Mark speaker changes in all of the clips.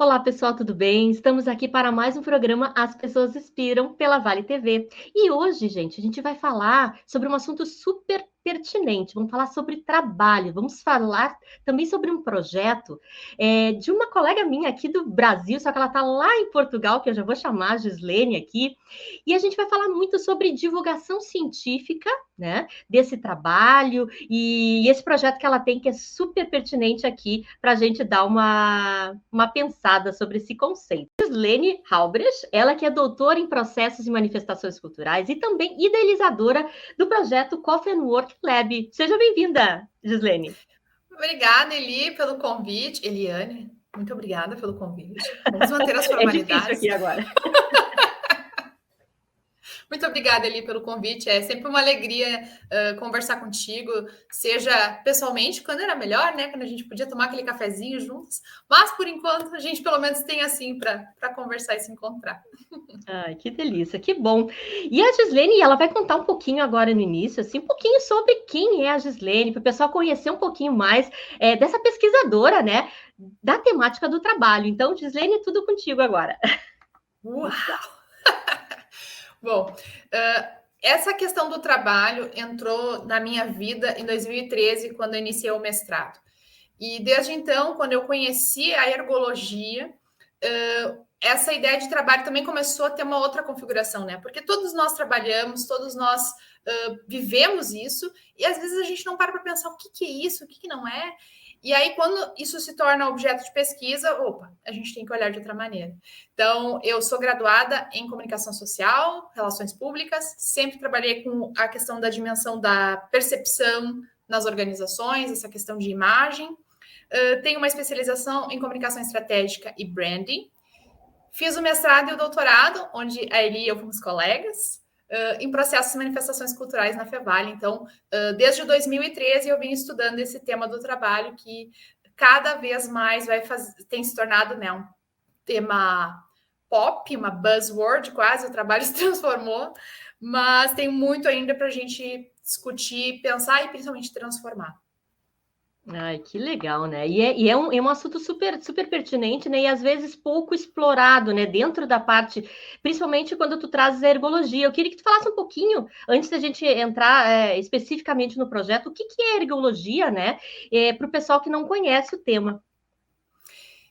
Speaker 1: Olá, pessoal, tudo bem? Estamos aqui para mais um programa As Pessoas Inspiram pela Vale TV. E hoje, gente, a gente vai falar sobre um assunto super pertinente. Vamos falar sobre trabalho. Vamos falar também sobre um projeto de uma colega minha aqui do Brasil, só que ela está lá em Portugal, que eu já vou chamar a Gislene aqui. E a gente vai falar muito sobre divulgação científica, né, desse trabalho e esse projeto que ela tem, que é super pertinente aqui para a gente dar uma pensada sobre esse conceito. Gislene Halbrecht, ela que é doutora em processos e manifestações culturais e também idealizadora do projeto Coffee and Work Lab. Seja bem-vinda, Gislene.
Speaker 2: Obrigada, Eli, pelo convite. Eliane, muito obrigada pelo convite. Vamos manter as formalidades.
Speaker 1: É difícil aqui agora.
Speaker 2: Muito obrigada, Eli, pelo convite. É sempre uma alegria conversar contigo, seja pessoalmente, quando era melhor, né? Quando a gente podia tomar aquele cafezinho juntos. Mas, por enquanto, a gente pelo menos tem assim para conversar e se encontrar.
Speaker 1: Ai, que delícia, que bom. E a Gislene, ela vai contar um pouquinho agora no início, assim, um pouquinho sobre quem é a Gislene, para o pessoal conhecer um pouquinho mais dessa pesquisadora, né? Da temática do trabalho. Então, Gislene, tudo contigo agora.
Speaker 2: Uau! Bom, essa questão do trabalho entrou na minha vida em 2013, quando eu iniciei o mestrado. E desde então, quando eu conheci a ergologia, essa ideia de trabalho também começou a ter uma outra configuração, né? Porque todos nós trabalhamos, todos nós vivemos isso, e às vezes a gente não para pensar o que é isso, o que não é. E aí, quando isso se torna objeto de pesquisa, a gente tem que olhar de outra maneira. Então, eu sou graduada em comunicação social, relações públicas, sempre trabalhei com a questão da dimensão da percepção nas organizações, essa questão de imagem. Tenho uma especialização em comunicação estratégica e branding. Fiz o mestrado e o doutorado, onde a Eli e eu fomos colegas, em processos e manifestações culturais na Fevale. Então, desde 2013 eu venho estudando esse tema do trabalho, que cada vez mais tem se tornado, né, um tema pop, uma buzzword quase, o trabalho se transformou, mas tem muito ainda para a gente discutir, pensar e principalmente transformar.
Speaker 1: Ai, que legal, né? E é um assunto super, super pertinente, né? E às vezes pouco explorado, né? Dentro da parte, principalmente quando tu trazes a ergologia. Eu queria que tu falasse um pouquinho, antes da gente entrar especificamente no projeto, o que é ergologia, né? Para o pessoal que não conhece o tema.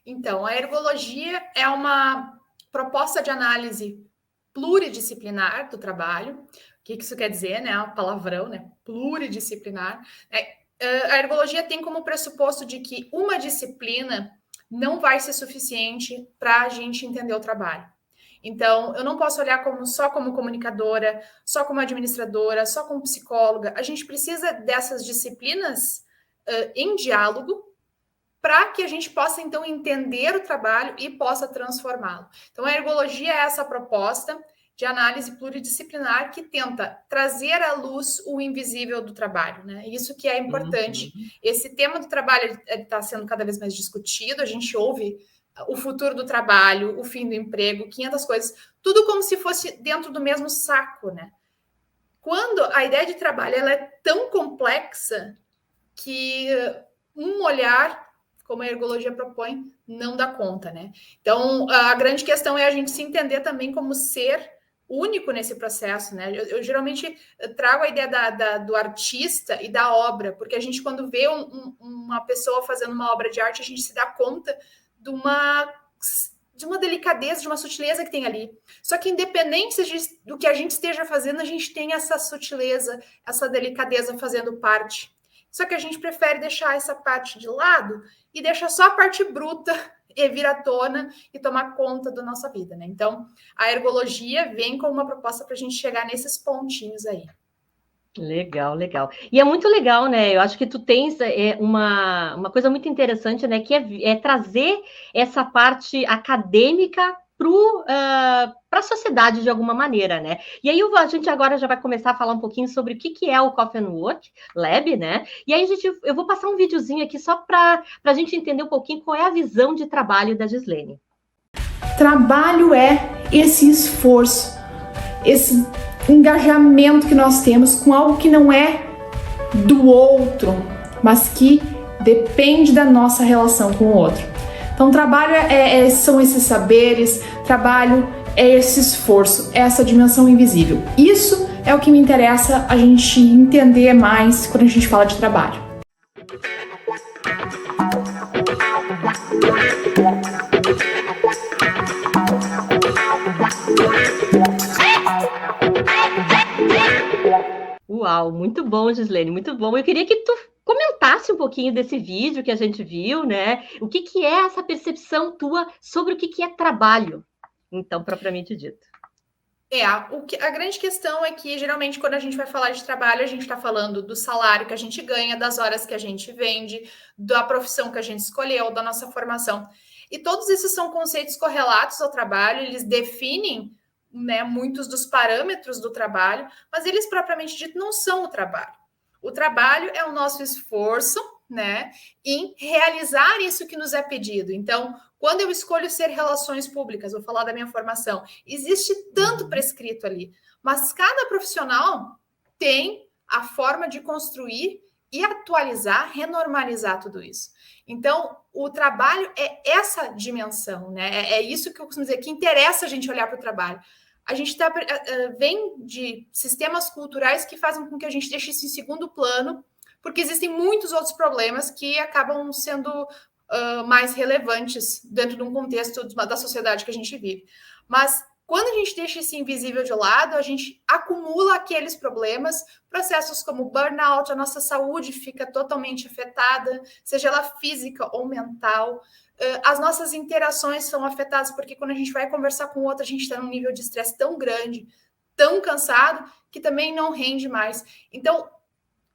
Speaker 2: Então, a ergologia é uma proposta de análise pluridisciplinar do trabalho. O que isso quer dizer, né? Um palavrão, né? Pluridisciplinar. A ergologia tem como pressuposto de que uma disciplina não vai ser suficiente para a gente entender o trabalho. Então, eu não posso olhar só como comunicadora, só como administradora, só como psicóloga. A gente precisa dessas disciplinas em diálogo para que a gente possa, então, entender o trabalho e possa transformá-lo. Então, a ergologia é essa proposta de análise pluridisciplinar que tenta trazer à luz o invisível do trabalho, né? Isso que é importante. Uhum. Esse tema do trabalho está sendo cada vez mais discutido, a gente ouve o futuro do trabalho, o fim do emprego, 500 coisas, tudo como se fosse dentro do mesmo saco, né? Quando a ideia de trabalho ela é tão complexa que um olhar, como a ergologia propõe, não dá conta, né? Então, a grande questão é a gente se entender também como ser único nesse processo, né? Eu geralmente trago a ideia do artista e da obra, porque a gente, quando vê uma pessoa fazendo uma obra de arte, a gente se dá conta de uma delicadeza, de uma sutileza que tem ali. Só que, independente do que a gente esteja fazendo, a gente tem essa sutileza, essa delicadeza fazendo parte. Só que a gente prefere deixar essa parte de lado e deixa só a parte bruta e vir à tona e tomar conta da nossa vida, né? Então, a ergologia vem com uma proposta para a gente chegar nesses pontinhos aí.
Speaker 1: Legal, legal. E é muito legal, né? Eu acho que tu tens uma coisa muito interessante, né? Que é trazer essa parte acadêmica para a sociedade de alguma maneira, né? E aí a gente agora já vai começar a falar um pouquinho sobre o que é o Coffee and Work Lab, né? E aí eu vou passar um videozinho aqui só para a gente entender um pouquinho qual é a visão de trabalho da Gislene.
Speaker 3: Trabalho é esse esforço, esse engajamento que nós temos com algo que não é do outro, mas que depende da nossa relação com o outro. Então, trabalho são esses saberes, trabalho é esse esforço, essa dimensão invisível. Isso é o que me interessa a gente entender mais quando a gente fala de trabalho.
Speaker 1: Uau, muito bom, Gislene, muito bom. Eu queria que tu comentasse um pouquinho desse vídeo que a gente viu, né? O que é essa percepção tua sobre o que é trabalho, então, propriamente dito.
Speaker 2: A grande questão é que, geralmente, quando a gente vai falar de trabalho, a gente está falando do salário que a gente ganha, das horas que a gente vende, da profissão que a gente escolheu, da nossa formação. E todos esses são conceitos correlatos ao trabalho, eles definem, né, muitos dos parâmetros do trabalho, mas eles, propriamente dito, não são o trabalho. O trabalho é o nosso esforço, né, em realizar isso que nos é pedido. Então, quando eu escolho ser relações públicas, vou falar da minha formação, existe tanto prescrito ali, mas cada profissional tem a forma de construir e atualizar, renormalizar tudo isso. Então, o trabalho é essa dimensão, né? É isso que eu costumo dizer, que interessa a gente olhar para o trabalho. A gente vem de sistemas culturais que fazem com que a gente deixe isso em segundo plano, porque existem muitos outros problemas que acabam sendo mais relevantes dentro de um contexto da sociedade que a gente vive. Mas quando a gente deixa esse invisível de lado, a gente acumula aqueles problemas, processos como burnout, a nossa saúde fica totalmente afetada, seja ela física ou mental. As nossas interações são afetadas, porque quando a gente vai conversar com o outro, a gente está num nível de estresse tão grande, tão cansado, que também não rende mais. Então,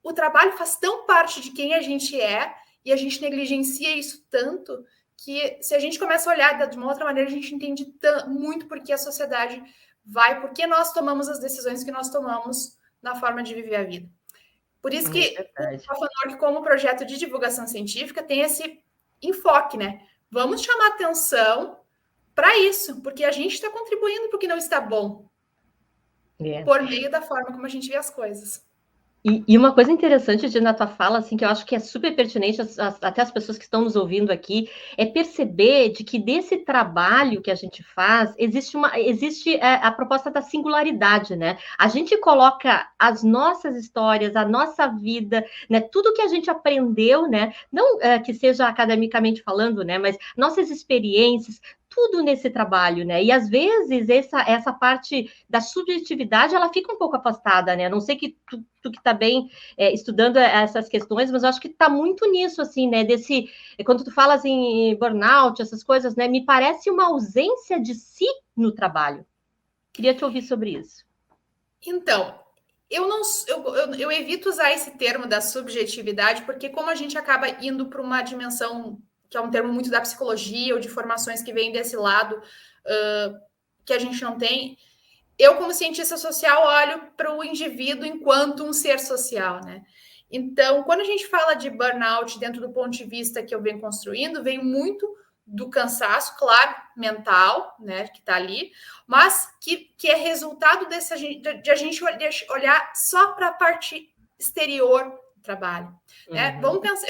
Speaker 2: o trabalho faz tão parte de quem a gente é, e a gente negligencia isso tanto, que se a gente começa a olhar de uma outra maneira, a gente entende muito por que a sociedade vai, por que nós tomamos as decisões que nós tomamos na forma de viver a vida. Por isso que o Fafanor, como projeto de divulgação científica, tem esse enfoque, né? Vamos chamar atenção para isso, porque a gente está contribuindo para o que não está bom, por meio da forma como a gente vê as coisas.
Speaker 1: E uma coisa interessante na tua fala, assim, que eu acho que é super pertinente, até as pessoas que estão nos ouvindo aqui, é perceber de que desse trabalho que a gente faz, existe a proposta da singularidade, né? A gente coloca as nossas histórias, a nossa vida, né? Tudo que a gente aprendeu, né? Não que seja academicamente falando, né? Mas nossas experiências, tudo nesse trabalho, né? E às vezes essa parte da subjetividade ela fica um pouco afastada, né? A não sei que tu que está bem estudando essas questões, mas eu acho que está muito nisso, assim, né? Quando tu falas em burnout, essas coisas, né? Me parece uma ausência de si no trabalho. Queria te ouvir sobre isso.
Speaker 2: Então, eu evito usar esse termo da subjetividade, porque como a gente acaba indo para uma dimensão que é um termo muito da psicologia ou de formações que vêm desse lado que a gente não tem. Eu, como cientista social, olho para o indivíduo enquanto um ser social, né? Então, quando a gente fala de burnout dentro do ponto de vista que eu venho construindo, vem muito do cansaço, claro, mental, né, que está ali, mas que é resultado de a gente olhar só para a parte exterior do trabalho. Né? Vamos pensar,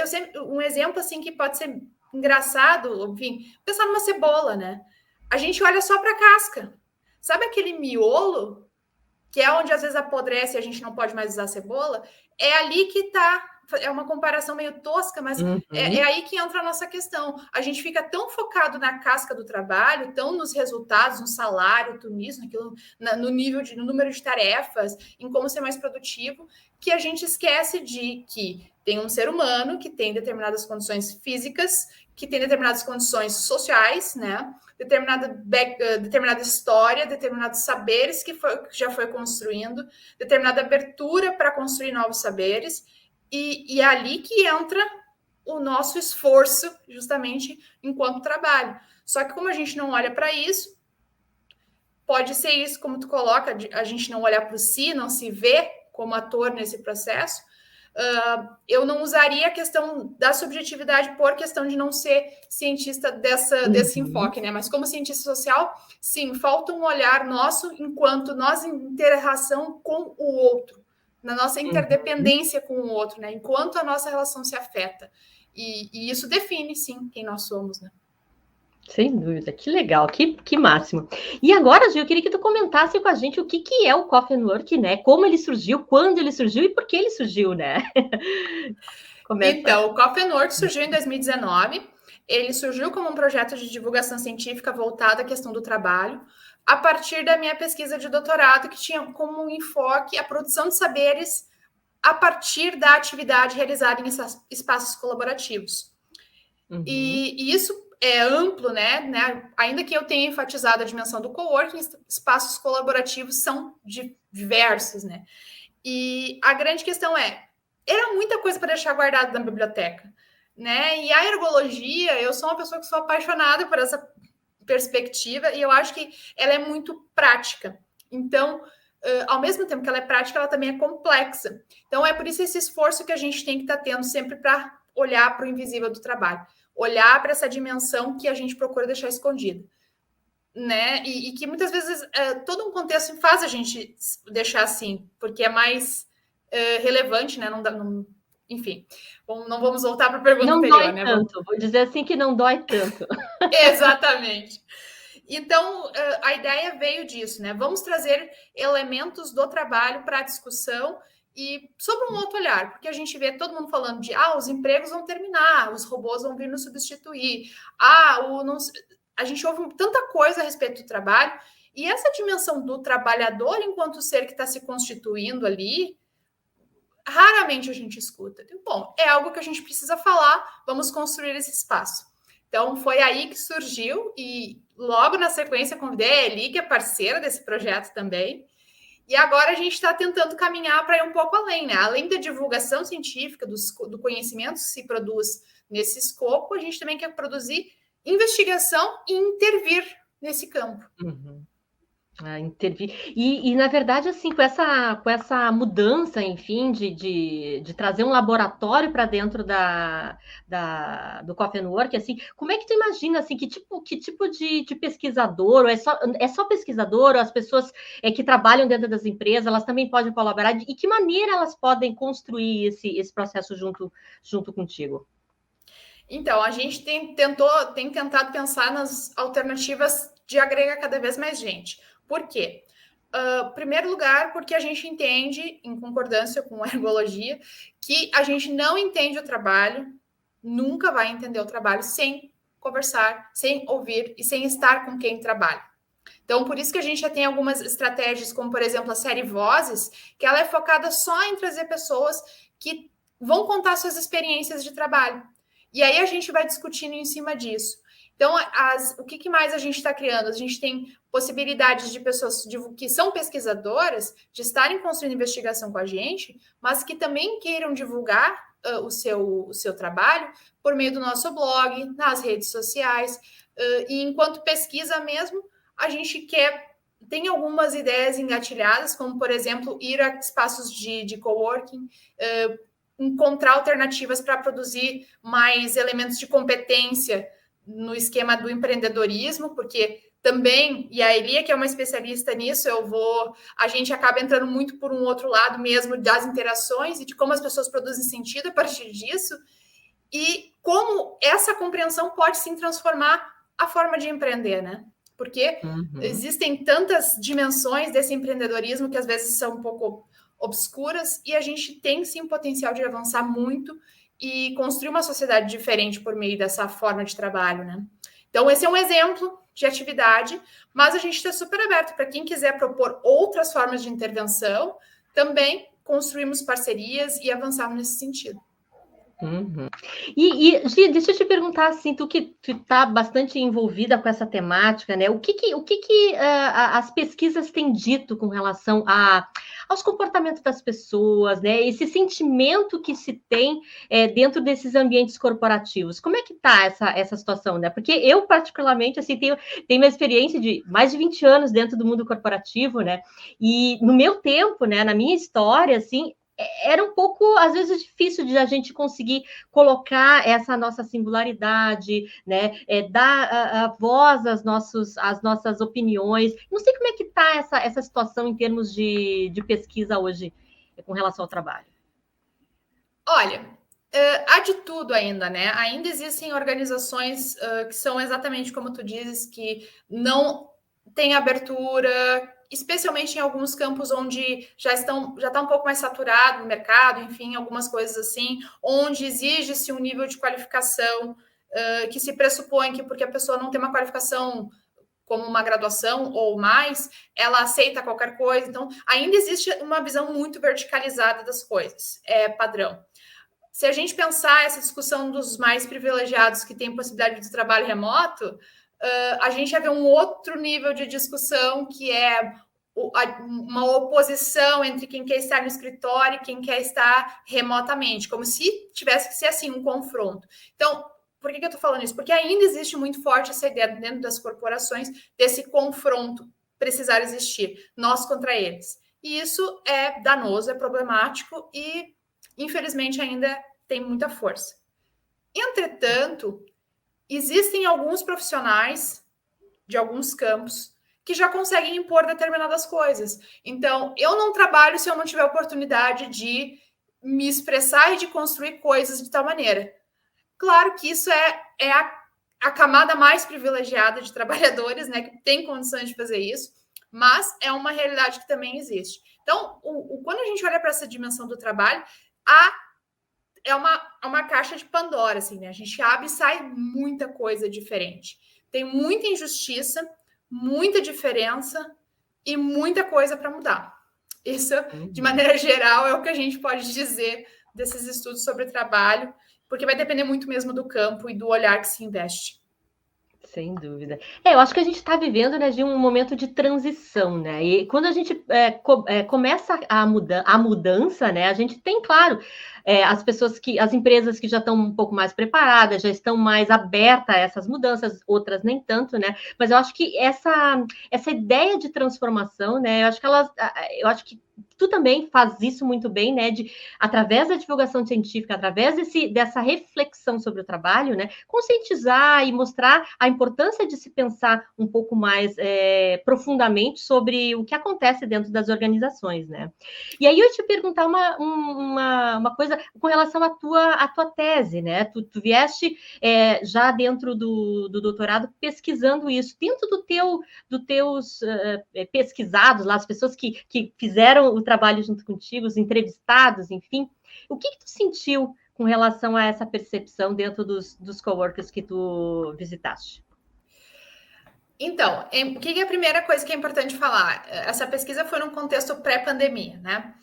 Speaker 2: um exemplo assim que pode ser engraçado, enfim, pensar numa cebola, né? A gente olha só para a casca. Sabe aquele miolo, que é onde às vezes apodrece e a gente não pode mais usar cebola? É ali que está. É uma comparação meio tosca, mas é aí que entra a nossa questão. A gente fica tão focado na casca do trabalho, tão nos resultados, no salário, tudo isso, no nível no número de tarefas, em como ser mais produtivo, que a gente esquece de que tem um ser humano que tem determinadas condições físicas, que tem determinadas condições sociais, né? Determinada história, determinados saberes que já foi construindo, determinada abertura para construir novos saberes, e é ali que entra o nosso esforço, justamente, enquanto trabalho. Só que como a gente não olha para isso, pode ser isso, como tu coloca, a gente não olhar para si, não se vê como ator nesse processo. Eu não usaria a questão da subjetividade por questão de não ser cientista desse enfoque, né? Mas como cientista social, sim, falta um olhar nosso enquanto nós em interação com o outro, na nossa interdependência com o outro, né? Enquanto a nossa relação se afeta. E isso define, sim, quem nós somos, né?
Speaker 1: Sem dúvida, que legal, que máximo. E agora, Gil, eu queria que tu comentasse com a gente o que é o Coffee and Work, né? Como ele surgiu, quando ele surgiu e por que ele surgiu, né? Começa.
Speaker 2: Então, o Coffee and Work surgiu em 2019. Ele surgiu como um projeto de divulgação científica voltado à questão do trabalho, a partir da minha pesquisa de doutorado, que tinha como enfoque a produção de saberes a partir da atividade realizada em espaços colaborativos.
Speaker 1: Uhum.
Speaker 2: E isso é amplo, né? Ainda que eu tenha enfatizado a dimensão do coworking, espaços colaborativos são diversos, né? E a grande questão era muita coisa para deixar guardado na biblioteca, né? E a ergologia, eu sou uma pessoa que sou apaixonada por essa perspectiva e eu acho que ela é muito prática. Então, ao mesmo tempo que ela é prática, ela também é complexa. Então, é por isso esse esforço que a gente tem que estar tendo sempre para olhar para o invisível do trabalho, olhar para essa dimensão que a gente procura deixar escondida, né? E que muitas vezes todo um contexto faz a gente deixar assim, porque é mais relevante, né? Enfim, não vamos voltar para a pergunta
Speaker 1: não
Speaker 2: anterior,
Speaker 1: dói
Speaker 2: né?
Speaker 1: Tanto, vou dizer assim que não dói tanto.
Speaker 2: Exatamente. Então, a ideia veio disso, né? Vamos trazer elementos do trabalho para a discussão e sobre um outro olhar, porque a gente vê todo mundo falando de os empregos vão terminar, os robôs vão vir nos substituir, a gente ouve tanta coisa a respeito do trabalho, e essa dimensão do trabalhador enquanto ser que está se constituindo ali, raramente a gente escuta. Bom, é algo que a gente precisa falar, vamos construir esse espaço. Então, foi aí que surgiu, e logo na sequência convidei a Eli, que é parceira desse projeto também, e agora a gente está tentando caminhar para ir um pouco além, né? Além da divulgação científica, do conhecimento que se produz nesse escopo, a gente também quer produzir investigação e intervir nesse campo.
Speaker 1: Uhum. Intervir. E, na verdade, assim, com essa mudança, enfim, de trazer um laboratório para dentro do Coffee and Work, assim, como é que tu imagina, assim, que tipo de pesquisador, ou é só pesquisador, ou as pessoas que trabalham dentro das empresas, elas também podem colaborar, e que maneira elas podem construir esse processo junto contigo?
Speaker 2: Então, a gente tem tentado pensar nas alternativas de agregar cada vez mais gente. Por quê? Primeiro lugar, porque a gente entende, em concordância com a ergologia, que a gente não entende o trabalho, nunca vai entender o trabalho sem conversar, sem ouvir e sem estar com quem trabalha. Então, por isso que a gente já tem algumas estratégias, como, por exemplo, a série Vozes, que ela é focada só em trazer pessoas que vão contar suas experiências de trabalho. E aí a gente vai discutindo em cima disso. Então, o que mais a gente está criando? A gente tem possibilidades de pessoas que são pesquisadoras de estarem construindo investigação com a gente, mas que também queiram divulgar o seu trabalho por meio do nosso blog, nas redes sociais. E enquanto pesquisa mesmo, a gente tem algumas ideias engatilhadas, como, por exemplo, ir a espaços de coworking, encontrar alternativas para produzir mais elementos de competência no esquema do empreendedorismo, porque também, e a Elia, que é uma especialista nisso, a gente acaba entrando muito por um outro lado mesmo das interações e de como as pessoas produzem sentido a partir disso, e como essa compreensão pode sim transformar a forma de empreender, né? Porque existem tantas dimensões desse empreendedorismo que às vezes são um pouco obscuras, e a gente tem sim potencial de avançar muito e construir uma sociedade diferente por meio dessa forma de trabalho, né? Então, esse é um exemplo de atividade, mas a gente está super aberto para quem quiser propor outras formas de intervenção, também construímos parcerias e avançarmos nesse sentido.
Speaker 1: Uhum. E Gi, deixa eu te perguntar, assim, tu que está bastante envolvida com essa temática, né? O que as pesquisas têm dito com relação aos comportamentos das pessoas, né? Esse sentimento que se tem dentro desses ambientes corporativos. Como é que está essa situação, né? Porque eu, particularmente, assim, tenho uma experiência de mais de 20 anos dentro do mundo corporativo, né? E no meu tempo, né, na minha história, assim, era um pouco, às vezes, difícil de a gente conseguir colocar essa nossa singularidade, né? Dar a voz às nossas opiniões. Não sei como é que está essa situação em termos de pesquisa hoje com relação ao trabalho.
Speaker 2: Olha, Há de tudo ainda, né? Ainda existem organizações que são exatamente como tu dizes, que não têm abertura, especialmente em alguns campos onde já está um pouco mais saturado o mercado, enfim, algumas coisas assim, onde exige-se um nível de qualificação que se pressupõe que porque a pessoa não tem uma qualificação como uma graduação ou mais, ela aceita qualquer coisa. Então, ainda existe uma visão muito verticalizada das coisas, é padrão. Se a gente pensar essa discussão dos mais privilegiados que têm possibilidade de trabalho remoto, a gente vai ver um outro nível de discussão que é uma oposição entre quem quer estar no escritório e quem quer estar remotamente, como se tivesse que ser assim um confronto. Então, por que eu estou falando isso? Porque ainda existe muito forte essa ideia dentro das corporações desse confronto precisar existir, nós contra eles. E isso é danoso, é problemático e, infelizmente, ainda tem muita força. Entretanto, existem alguns profissionais de alguns campos que já conseguem impor determinadas coisas. Então, eu não trabalho se eu não tiver oportunidade de me expressar e de construir coisas de tal maneira. Claro que isso é a camada mais privilegiada de trabalhadores, né, que tem condições de fazer isso, mas é uma realidade que também existe. Então, quando a gente olha para essa dimensão do trabalho, é uma caixa de Pandora, assim, né? A gente abre e sai muita coisa diferente. Tem muita injustiça, muita diferença e muita coisa para mudar. Isso, de maneira geral, é o que a gente pode dizer desses estudos sobre trabalho, porque vai depender muito mesmo do campo e do olhar que se investe.
Speaker 1: Sem dúvida. Eu acho que a gente está vivendo, né, de um momento de transição, né? E quando a gente começa a mudança, né, a gente tem, claro, as empresas que já estão um pouco mais preparadas, já estão mais abertas a essas mudanças, outras nem tanto, né? Mas eu acho que essa ideia de transformação, né, eu acho que tu também faz isso muito bem, né? Através da divulgação científica, através dessa reflexão sobre o trabalho, né? Conscientizar e mostrar a importância de se pensar um pouco mais profundamente sobre o que acontece dentro das organizações, né? E aí eu ia te perguntar uma coisa com relação à tua tese, né? Tu vieste já dentro do doutorado pesquisando isso, dentro dos teus pesquisados lá, as pessoas que fizeram o trabalho junto contigo, os entrevistados, enfim. O que tu sentiu com relação a essa percepção dentro dos coworkers que tu visitaste?
Speaker 2: Então, o que é a primeira coisa que é importante falar? Essa pesquisa foi num contexto pré-pandemia, né?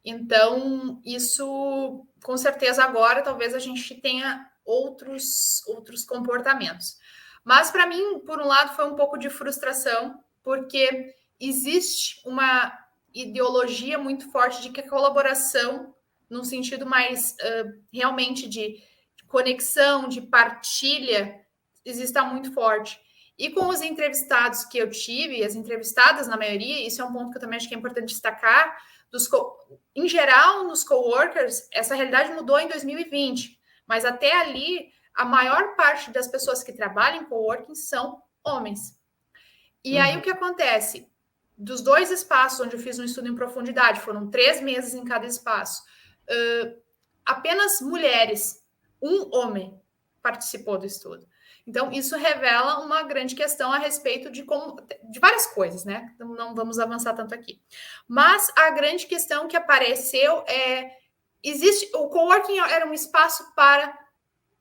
Speaker 2: Então, isso, com certeza, agora talvez a gente tenha outros comportamentos. Mas, para mim, por um lado, foi um pouco de frustração, porque existe uma ideologia muito forte de que a colaboração, num sentido mais realmente de conexão, de partilha, exista muito forte. E com os entrevistados que eu tive, as entrevistadas na maioria, isso é um ponto que eu também acho que é importante destacar, em geral, nos coworkers, essa realidade mudou em 2020, mas até ali, a maior parte das pessoas que trabalham em coworking são homens. E aí, o que acontece? Dos 2 espaços onde eu fiz um estudo em profundidade, foram 3 meses em cada espaço, apenas mulheres, um homem participou do estudo. Então, isso revela uma grande questão a respeito de várias coisas, né? Então, não vamos avançar tanto aqui. Mas a grande questão que apareceu o coworking era um espaço para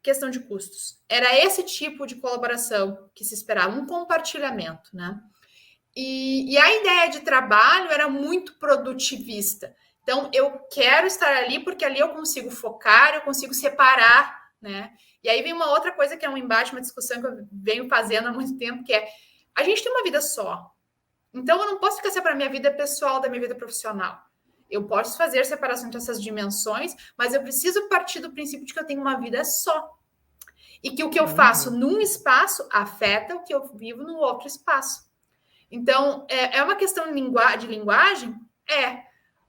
Speaker 2: questão de custos. Era esse tipo de colaboração que se esperava, um compartilhamento, né? E a ideia de trabalho era muito produtivista. Então, eu quero estar ali porque ali eu consigo focar, eu consigo separar, né? E aí vem uma outra coisa que é um embate, uma discussão que eu venho fazendo há muito tempo, que é a gente tem uma vida só. Então, eu não posso ficar separando minha vida pessoal da minha vida profissional. Eu posso fazer separação entre essas dimensões, mas eu preciso partir do princípio de que eu tenho uma vida só. E que o que eu faço num espaço afeta o que eu vivo no outro espaço. Então, é uma questão de linguagem?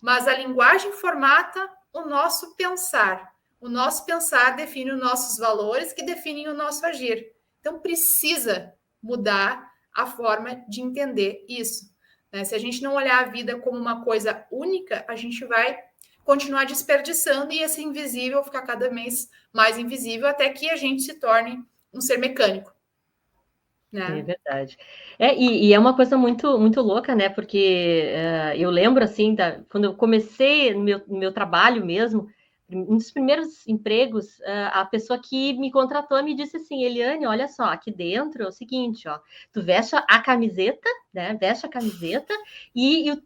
Speaker 2: Mas a linguagem formata o nosso pensar. O nosso pensar define os nossos valores, que definem o nosso agir. Então, precisa mudar a forma de entender isso. Né? Se a gente não olhar a vida como uma coisa única, a gente vai continuar desperdiçando e esse invisível ficar cada vez mais invisível até que a gente se torne um ser mecânico. Né?
Speaker 1: É verdade. E é uma coisa muito, muito louca, né? Porque eu lembro, assim, quando eu comecei no meu trabalho mesmo, um dos primeiros empregos, a pessoa que me contratou me disse assim, Eliane, olha só, aqui dentro é o seguinte, ó, tu veste a camiseta, né? Veste a camiseta e o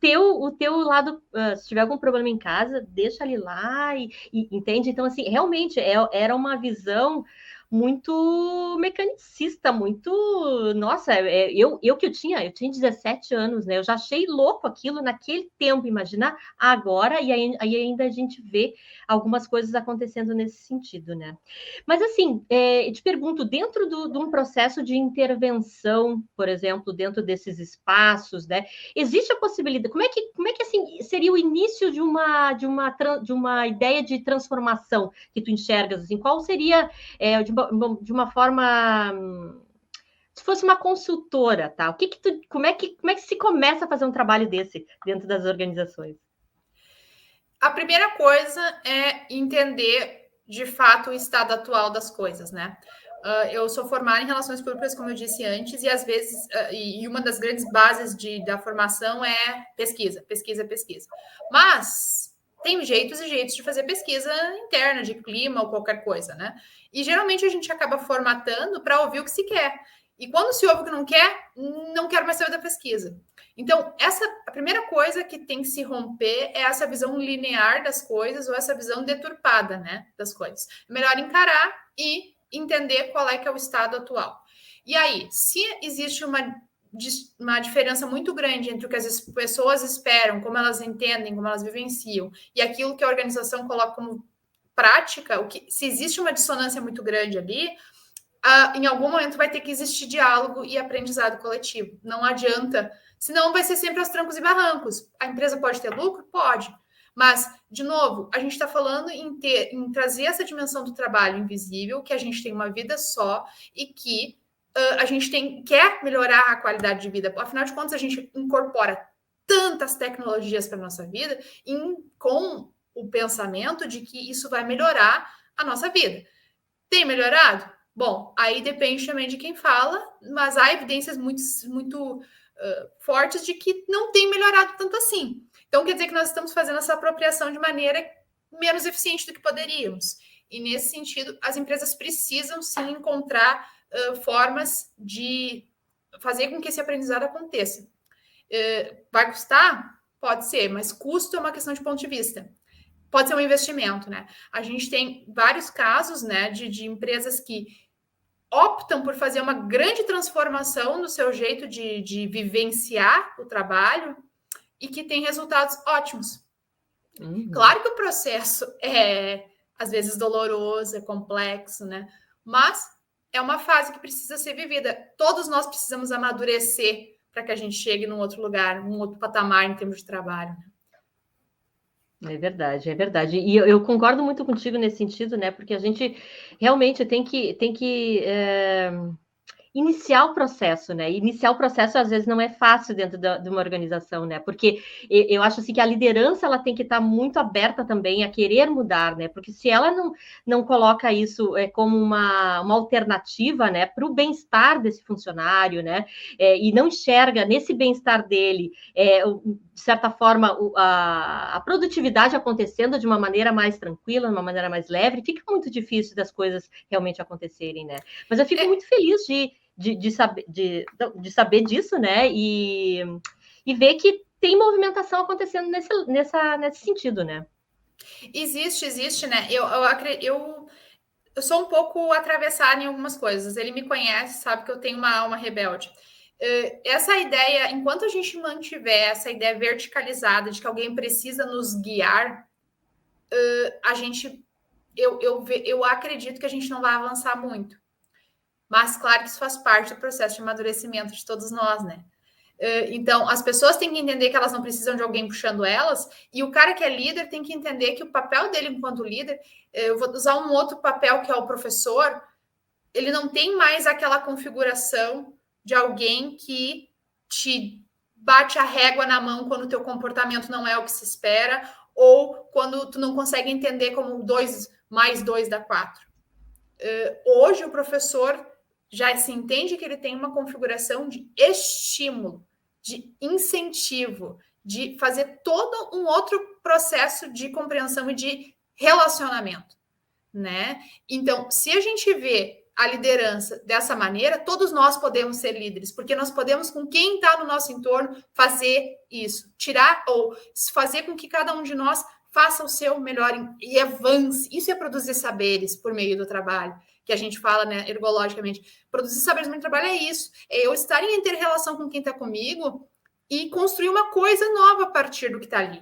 Speaker 1: teu lado, se tiver algum problema em casa, deixa ali lá e entende? Então, assim, realmente era uma visão muito mecanicista, muito. Nossa, eu tinha 17 anos, né? Eu já achei louco aquilo naquele tempo, imaginar agora, e aí ainda a gente vê algumas coisas acontecendo nesse sentido, né? Mas assim, te pergunto, dentro de um processo de intervenção, por exemplo, dentro desses espaços, né? Existe a possibilidade, como é que assim seria o início de uma ideia de transformação que tu enxergas? Assim, qual seria de uma forma, se fosse uma consultora, tá? Como é que se começa a fazer um trabalho desse dentro das organizações?
Speaker 2: A primeira coisa é entender de fato o estado atual das coisas, né? Eu sou formada em relações públicas, como eu disse antes, e às vezes, e uma das grandes bases da formação é pesquisa. Mas tem jeitos e jeitos de fazer pesquisa interna, de clima ou qualquer coisa, né? E geralmente a gente acaba formatando para ouvir o que se quer. E quando se ouve o que não quero mais saber da pesquisa. Então, a primeira coisa que tem que se romper é essa visão linear das coisas ou essa visão deturpada, né, das coisas. É melhor encarar e entender qual é que é o estado atual. E aí, se existe uma diferença muito grande entre o que as pessoas esperam, como elas entendem, como elas vivenciam, e aquilo que a organização coloca como prática, se existe uma dissonância muito grande ali, em algum momento vai ter que existir diálogo e aprendizado coletivo. Não adianta, senão vai ser sempre aos trancos e barrancos. A empresa pode ter lucro? Pode. Mas, de novo, a gente está falando em trazer essa dimensão do trabalho invisível, que a gente tem uma vida só e que a gente quer melhorar a qualidade de vida. Afinal de contas, a gente incorpora tantas tecnologias para a nossa vida com o pensamento de que isso vai melhorar a nossa vida. Tem melhorado? Bom, aí depende também de quem fala, mas há evidências muito fortes de que não tem melhorado tanto assim. Então, quer dizer que nós estamos fazendo essa apropriação de maneira menos eficiente do que poderíamos. E, nesse sentido, as empresas precisam, sim, encontrar formas de fazer com que esse aprendizado aconteça. Vai custar? Pode ser, mas custo é uma questão de ponto de vista. Pode ser um investimento, né? A gente tem vários casos, né, de empresas que optam por fazer uma grande transformação no seu jeito de vivenciar o trabalho e que tem resultados ótimos. Uhum. Claro que o processo é, às vezes, doloroso, é complexo, né? Mas é uma fase que precisa ser vivida. Todos nós precisamos amadurecer para que a gente chegue num outro lugar, num outro patamar em termos de trabalho, né?
Speaker 1: É verdade, é verdade. E eu concordo muito contigo nesse sentido, né? Porque a gente realmente tem que iniciar o processo, né? Iniciar o processo às vezes não é fácil dentro de uma organização, né? Porque eu acho assim que a liderança ela tem que estar muito aberta também a querer mudar, né? Porque se ela não coloca isso como uma alternativa, né, para o bem-estar desse funcionário, né? E não enxerga nesse bem-estar dele, de certa forma, a produtividade acontecendo de uma maneira mais tranquila, de uma maneira mais leve, fica muito difícil das coisas realmente acontecerem, né? Mas eu fico muito feliz de saber disso, né? E ver que tem movimentação acontecendo nesse sentido, né?
Speaker 2: Existe, né? Eu sou um pouco atravessada em algumas coisas. Ele me conhece, sabe que eu tenho uma alma rebelde. Essa ideia, enquanto a gente mantiver essa ideia verticalizada de que alguém precisa nos guiar, eu acredito que a gente não vai avançar muito. Mas, claro que isso faz parte do processo de amadurecimento de todos nós, né? Então, as pessoas têm que entender que elas não precisam de alguém puxando elas, e o cara que é líder tem que entender que o papel dele enquanto líder, eu vou usar um outro papel que é o professor, ele não tem mais aquela configuração de alguém que te bate a régua na mão quando o teu comportamento não é o que se espera, ou quando tu não consegue entender como 2 mais 2 dá 4. Hoje o professor já se entende que ele tem uma configuração de estímulo, de incentivo, de fazer todo um outro processo de compreensão e de relacionamento, né? Então, se a gente vê a liderança dessa maneira, todos nós podemos ser líderes, porque nós podemos, com quem está no nosso entorno, fazer isso, tirar ou fazer com que cada um de nós faça o seu melhor e avance. Isso é produzir saberes por meio do trabalho, que a gente fala, né, ergologicamente. Produzir saberes no meio do trabalho é isso, é eu estar em inter-relação com quem está comigo e construir uma coisa nova a partir do que está ali.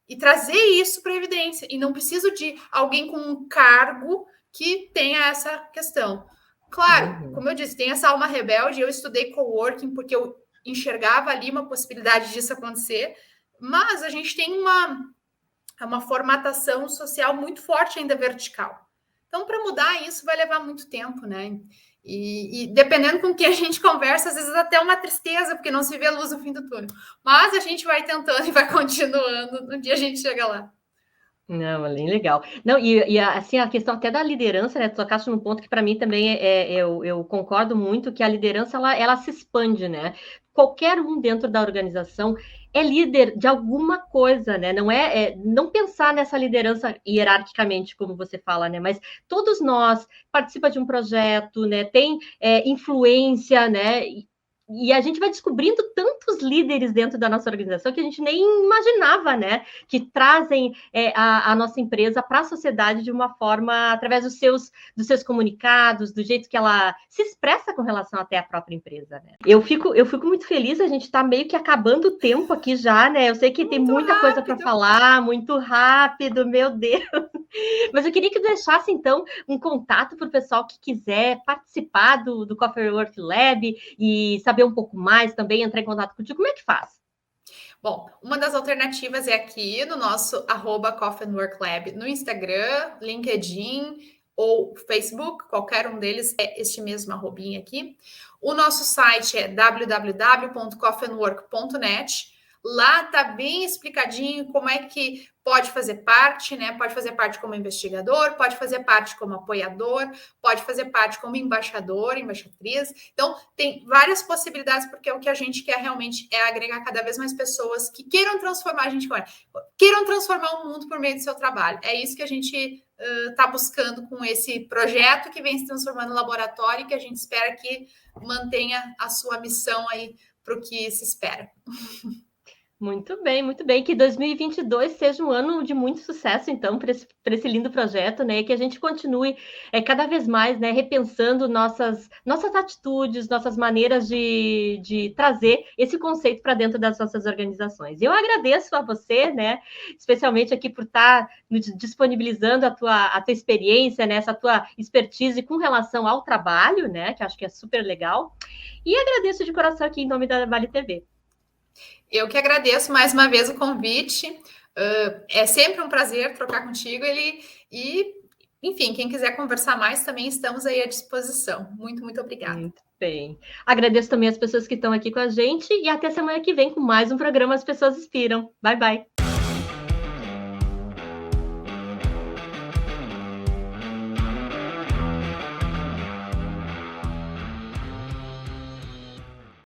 Speaker 2: E trazer isso para a evidência. E não preciso de alguém com um cargo que tenha essa questão. Claro, como eu disse, tem essa alma rebelde. Eu estudei coworking porque eu enxergava ali uma possibilidade disso acontecer, mas a gente tem uma formatação social muito forte ainda vertical. Então, para mudar isso vai levar muito tempo, né? E dependendo com quem a gente conversa, às vezes até uma tristeza, porque não se vê luz no fim do túnel. Mas a gente vai tentando e vai continuando, no dia a gente chega lá.
Speaker 1: Não, bem legal. Não, assim, a questão até da liderança, né? Tu tocaste num ponto que para mim também eu concordo muito, que a liderança ela se expande, né? Qualquer um dentro da organização é líder de alguma coisa, né? Não pensar nessa liderança hierarquicamente, como você fala, né? Mas todos nós participa de um projeto, né? Tem influência, né? E a gente vai descobrindo tantos líderes dentro da nossa organização que a gente nem imaginava, né? Que trazem a nossa empresa para a sociedade de uma forma, através dos seus comunicados, do jeito que ela se expressa com relação até à própria empresa, né? Eu fico muito feliz, a gente está meio que acabando o tempo aqui já, né? Eu sei que tem muita coisa para falar, muito rápido, meu Deus. Mas eu queria que deixasse, então, um contato para o pessoal que quiser participar do Coffee Work Lab e saber um pouco mais também, entrar em contato contigo. Como é que faz?
Speaker 2: Bom, uma das alternativas é aqui no nosso @Coffee Work Lab no Instagram, LinkedIn ou Facebook, qualquer um deles é este mesmo arrobinha aqui. O nosso site é www.coffeeandwork.net. Lá tá bem explicadinho como é que pode fazer parte, né? Pode fazer parte como investigador, pode fazer parte como apoiador, pode fazer parte como embaixador, embaixatriz. Então, tem várias possibilidades, porque o que a gente quer realmente é agregar cada vez mais pessoas que queiram transformar a gente, queiram transformar o mundo por meio do seu trabalho. É isso que a gente está buscando com esse projeto que vem se transformando em laboratório e que a gente espera que mantenha a sua missão aí para o que se espera.
Speaker 1: Muito bem, muito bem. Que 2022 seja um ano de muito sucesso, então, para esse lindo projeto, né? E que a gente continue cada vez mais, né, repensando nossas atitudes, nossas maneiras de trazer esse conceito para dentro das nossas organizações. E eu agradeço a você, né, especialmente aqui por estar disponibilizando a tua experiência, né, essa tua expertise com relação ao trabalho, né, que acho que é super legal. E agradeço de coração aqui em nome da Vale TV.
Speaker 2: Eu que agradeço mais uma vez o convite. É sempre um prazer trocar contigo. Enfim, quem quiser conversar mais, também estamos aí à disposição. Muito, muito obrigada.
Speaker 1: Muito bem. Agradeço também as pessoas que estão aqui com a gente e até semana que vem com mais um programa As Pessoas Inspiram. Bye, bye.